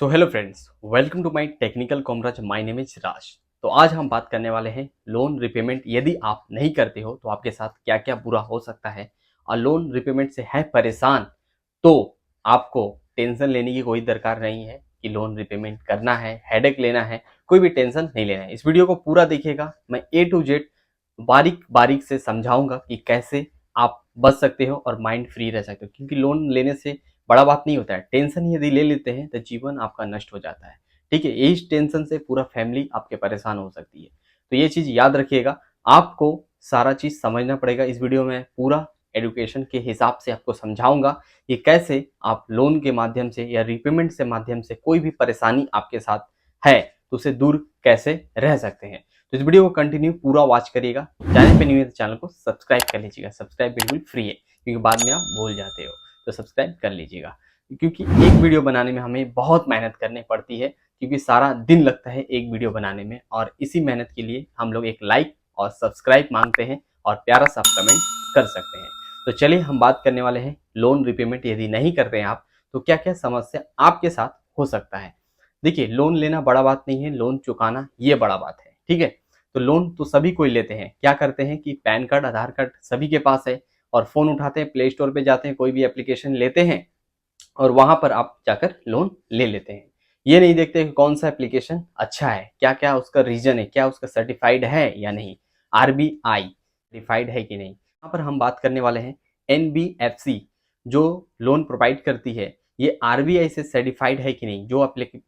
So hello friends, welcome to my technical कॉमराज। My name is Raj. तो आज हम बात करने वाले हैं लोन रिपेमेंट यदि आप नहीं करते हो तो आपके साथ क्या क्या बुरा हो सकता है। और लोन रिपेमेंट से है परेशान तो आपको टेंशन लेने की कोई दरकार नहीं है कि लोन रिपेमेंट करना है, हेडेक लेना है, कोई भी टेंशन नहीं लेना है। इस वीडियो को पूरा देखिएगा, मैं ए टू जेड बारीक बारीक से समझाऊंगा कि कैसे आप बच सकते हो और माइंड फ्री रह सकते हो। क्योंकि लोन लेने से बड़ा बात नहीं होता है, टेंशन यदि ले लेते हैं तो जीवन आपका नष्ट हो जाता है। ठीक है, यही टेंशन से पूरा फैमिली आपके परेशान हो सकती है। तो ये चीज याद रखिएगा, आपको सारा चीज समझना पड़ेगा। इस वीडियो में पूरा एडुकेशन के हिसाब से आपको समझाऊंगा कि कैसे आप लोन के माध्यम से या रिपेमेंट से माध्यम से कोई भी परेशानी आपके साथ है तो उसे दूर कैसे रह सकते हैं। तो इस वीडियो को कंटिन्यू पूरा वॉच करिएगा। चैनल पे न्यू है तो चैनल को सब्सक्राइब कर लीजिएगा। सब्सक्राइब बिल्कुल फ्री है, क्योंकि बाद में आप भूल जाते हो, तो सब्सक्राइब कर लीजिएगा। क्योंकि एक वीडियो बनाने में हमें बहुत मेहनत करनी पड़ती है, क्योंकि सारा दिन लगता है एक वीडियो बनाने में, और इसी मेहनत के लिए हम लोग एक लाइक और सब्सक्राइब मांगते हैं और प्यारा सा कमेंट कर सकते हैं। तो चलिए हम बात करने वाले हैं लोन रिपेमेंट यदि नहीं करते हैं आप तो क्या क्या समस्या आपके साथ हो सकता है। देखिए, लोन लेना बड़ा बात नहीं है, लोन चुकाना ये बड़ा बात है। ठीक है, तो लोन तो सभी कोई लेते हैं। क्या करते हैं कि पैन कार्ड, आधार कार्ड सभी के पास है, और फोन उठाते हैं, प्ले स्टोर पे जाते हैं, कोई भी एप्लीकेशन लेते हैं और वहां पर आप जाकर लोन ले लेते हैं। ये नहीं देखते कि कौन सा एप्लीकेशन अच्छा है, क्या क्या उसका रीजन है, क्या उसका सर्टिफाइड है या नहीं, आरबीआई सर्टिफाइड है कि नहीं। यहाँ पर हम बात करने वाले हैं एनबीएफसी जो लोन प्रोवाइड करती है, ये आरबीआई से सर्टिफाइड है कि नहीं। जो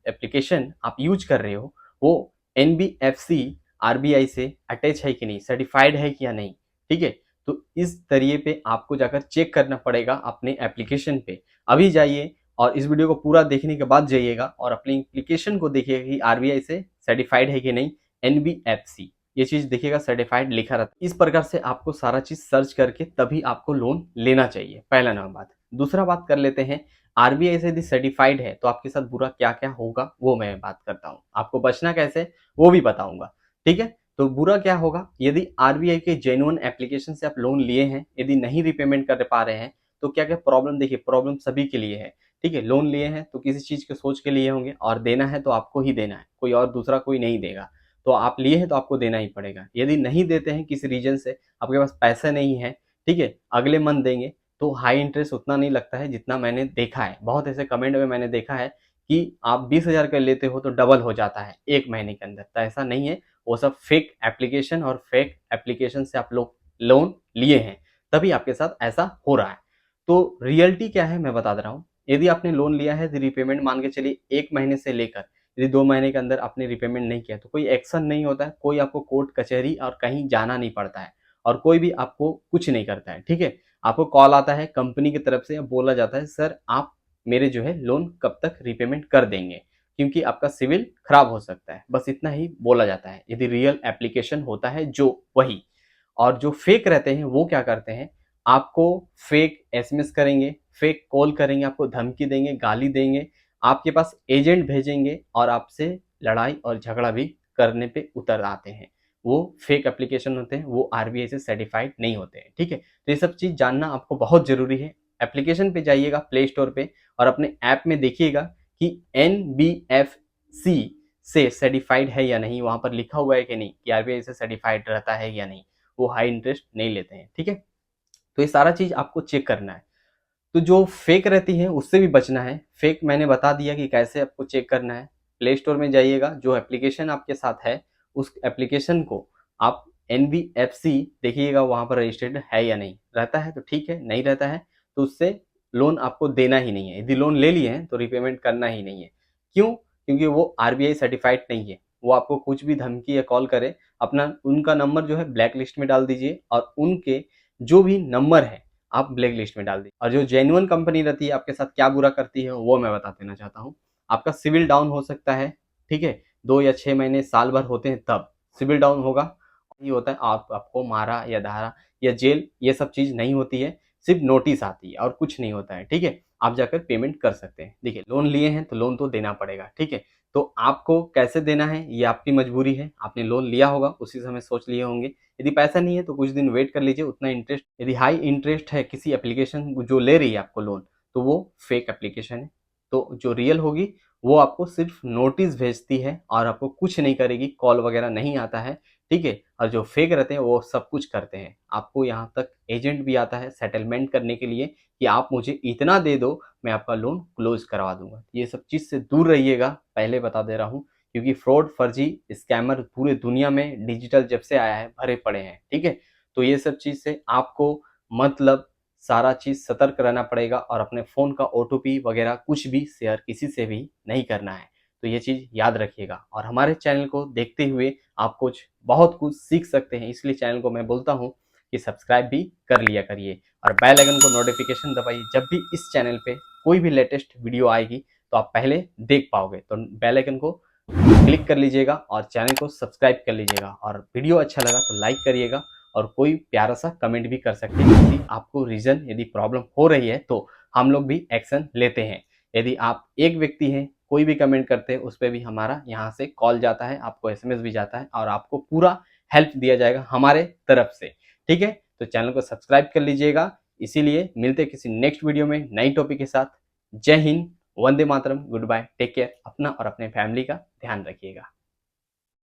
एप्लीकेशन आप यूज कर रहे हो वो एनबीएफसी आरबीआई से अटैच है कि नहीं, सर्टिफाइड है कि या नहीं। ठीक है, तो इस तरीके पे आपको जाकर चेक करना पड़ेगा अपने एप्लीकेशन पे। अभी जाइए और इस वीडियो को पूरा देखने के बाद जाइएगा और अपनी एप्लीकेशन को देखिएगा कि आरबीआई से सर्टिफाइड है कि नहीं। एनबीएफसी ये चीज देखिएगा, सर्टिफाइड लिखा रहता है। इस प्रकार से आपको सारा चीज सर्च करके तभी आपको लोन लेना चाहिए, पहला नंबर बात। दूसरा बात कर लेते हैं, आरबीआई से यदि सर्टिफाइड है तो आपके साथ बुरा क्या क्या होगा वो मैं बात करता हूँ। आपको बचना कैसे वो भी बताऊंगा। ठीक है, तो बुरा क्या होगा यदि आरबीआई के जेन्युइन एप्लीकेशन से आप लोन लिए हैं, यदि नहीं रिपेमेंट कर पा रहे हैं तो क्या क्या प्रॉब्लम। देखिए, प्रॉब्लम सभी के लिए है। ठीक है, लोन लिए हैं तो किसी चीज के सोच के लिए होंगे, और देना है तो आपको ही देना है, कोई और दूसरा कोई नहीं देगा। तो आप लिए हैं तो आपको देना ही पड़ेगा। यदि नहीं देते हैं किसी रीजन से, आपके पास पैसा नहीं है, ठीक है, अगले मंथ देंगे, तो हाई इंटरेस्ट उतना नहीं लगता है जितना मैंने देखा है। बहुत ऐसे कमेंट में मैंने देखा है कि आप 20,000 का लेते हो तो डबल हो जाता है एक महीने के अंदर। तो ऐसा नहीं है, वो सब फेक एप्लीकेशन और फेक एप्लीकेशन से आप लोग लोन लिए हैं, तभी आपके साथ ऐसा हो रहा है। तो रियलिटी क्या है मैं बता दे रहा हूँ। यदि आपने लोन लिया है तो रिपेमेंट मान के चलिए एक महीने से लेकर यदि 2 महीने के अंदर आपने रिपेमेंट नहीं किया तो कोई एक्शन नहीं होता है, कोई आपको कोर्ट कचहरी और कहीं जाना नहीं पड़ता है, और कोई भी आपको कुछ नहीं करता है। ठीक है, आपको कॉल आता है कंपनी की तरफ से, बोला जाता है सर आप मेरे जो है लोन कब तक रिपेमेंट कर देंगे, क्योंकि आपका सिविल खराब हो सकता है। बस इतना ही बोला जाता है यदि रियल एप्लीकेशन होता है जो वही। और जो फेक रहते हैं वो क्या करते हैं, आपको फेक एसएमएस करेंगे, फेक कॉल करेंगे, आपको धमकी देंगे, गाली देंगे, आपके पास एजेंट भेजेंगे और आपसे लड़ाई और झगड़ा भी करने पे उतर आते हैं। वो फेक एप्लीकेशन होते हैं, वो आरबीआई से सर्टिफाइड नहीं होते हैं। ठीक है, तो ये सब चीज जानना आपको बहुत जरूरी है। एप्लीकेशन पे जाइएगा प्ले स्टोर पे और अपने ऐप में देखिएगा कि एनबीएफसी से सर्टिफाइड है या नहीं, वहां पर लिखा हुआ है कि नहीं कि आरबीआई से सर्टिफाइड रहता है या नहीं, वो हाई इंटरेस्ट नहीं लेते हैं। ठीक है, तो ये सारा चीज आपको चेक करना है। तो जो फेक रहती है उससे भी बचना है। फेक मैंने बता दिया कि कैसे आपको चेक करना है। प्ले स्टोर में जाइएगा, जो एप्लीकेशन आपके साथ है उस एप्लीकेशन को आप एनबीएफसी देखिएगा वहां पर रजिस्टर्ड है या नहीं। रहता है तो ठीक है, नहीं रहता है तो उससे लोन आपको देना ही नहीं है। यदि लोन ले लिए हैं तो रिपेमेंट करना ही नहीं है। क्यों? क्योंकि वो आरबीआई सर्टिफाइड नहीं है। वो आपको कुछ भी धमकी या कॉल करे, अपना उनका नंबर जो है ब्लैक लिस्ट में डाल दीजिए, और उनके जो भी नंबर है आप ब्लैक लिस्ट में डाल दीजिए। और जो जेन्युइन कंपनी रहती है आपके साथ क्या बुरा करती है वो मैं बता देना चाहता हूँ। आपका सिविल डाउन हो सकता है। ठीक है, 2 या 6 महीने साल भर होते हैं तब सिविल डाउन होगा। ये होता है आपको मारा या धारा या जेल, ये सब चीज नहीं होती है, सिर्फ नोटिस आती है और कुछ नहीं होता है। ठीक है, आप जाकर पेमेंट कर सकते हैं। देखिए, लोन लिए हैं तो लोन तो देना पड़ेगा। ठीक है, तो आपको कैसे देना है ये आपकी मजबूरी है। आपने लोन लिया होगा उसी समय सोच लिए होंगे। यदि पैसा नहीं है तो कुछ दिन वेट कर लीजिए। उतना इंटरेस्ट, यदि हाई इंटरेस्ट है किसी एप्लीकेशन जो ले रही है आपको लोन, तो वो फेक एप्लीकेशन है। तो जो रियल होगी वो आपको सिर्फ नोटिस भेजती है और आपको कुछ नहीं करेगी, कॉल वगैरह नहीं आता है, ठीक है। और जो फेक रहते हैं वो सब कुछ करते हैं। आपको यहाँ तक एजेंट भी आता है सेटलमेंट करने के लिए कि आप मुझे इतना दे दो, मैं आपका लोन क्लोज करवा दूंगा। ये सब चीज़ से दूर रहिएगा, पहले बता दे रहा हूँ, क्योंकि फ्रॉड फर्जी स्कैमर पूरे दुनिया में डिजिटल जब से आया है भरे पड़े हैं, ठीक है। तो ये सब चीज़ से आपको मतलब सारा चीज़ सतर्क रहना पड़ेगा और अपने फ़ोन का ओटीपी वगैरह कुछ भी शेयर किसी से भी नहीं करना है। तो ये चीज़ याद रखिएगा और हमारे चैनल को देखते हुए आप बहुत कुछ सीख सकते हैं, इसलिए चैनल को मैं बोलता हूँ कि सब्सक्राइब भी कर लिया करिए और बेल आइकन को नोटिफिकेशन दबाइए। जब भी इस चैनल पे कोई भी लेटेस्ट वीडियो आएगी तो आप पहले देख पाओगे। तो बेल आइकन को क्लिक कर लीजिएगा और चैनल को सब्सक्राइब कर लीजिएगा और वीडियो अच्छा लगा तो लाइक करिएगा और कोई प्यारा सा कमेंट भी कर सकते हैं। यदि आपको रीजन यदि प्रॉब्लम हो रही है तो हम लोग भी एक्शन लेते हैं। यदि आप एक व्यक्ति हैं, कोई भी कमेंट करते हैं उस पर भी हमारा यहाँ से कॉल जाता है, आपको एसएमएस भी जाता है और आपको पूरा हेल्प दिया जाएगा हमारे तरफ से, ठीक है। तो चैनल को सब्सक्राइब कर लीजिएगा। इसीलिए मिलते किसी नेक्स्ट वीडियो में नई टॉपिक के साथ। जय Hind, Vande Mataram, good bye, take care, अपना और अपने फैमिली का ध्यान रखिएगा।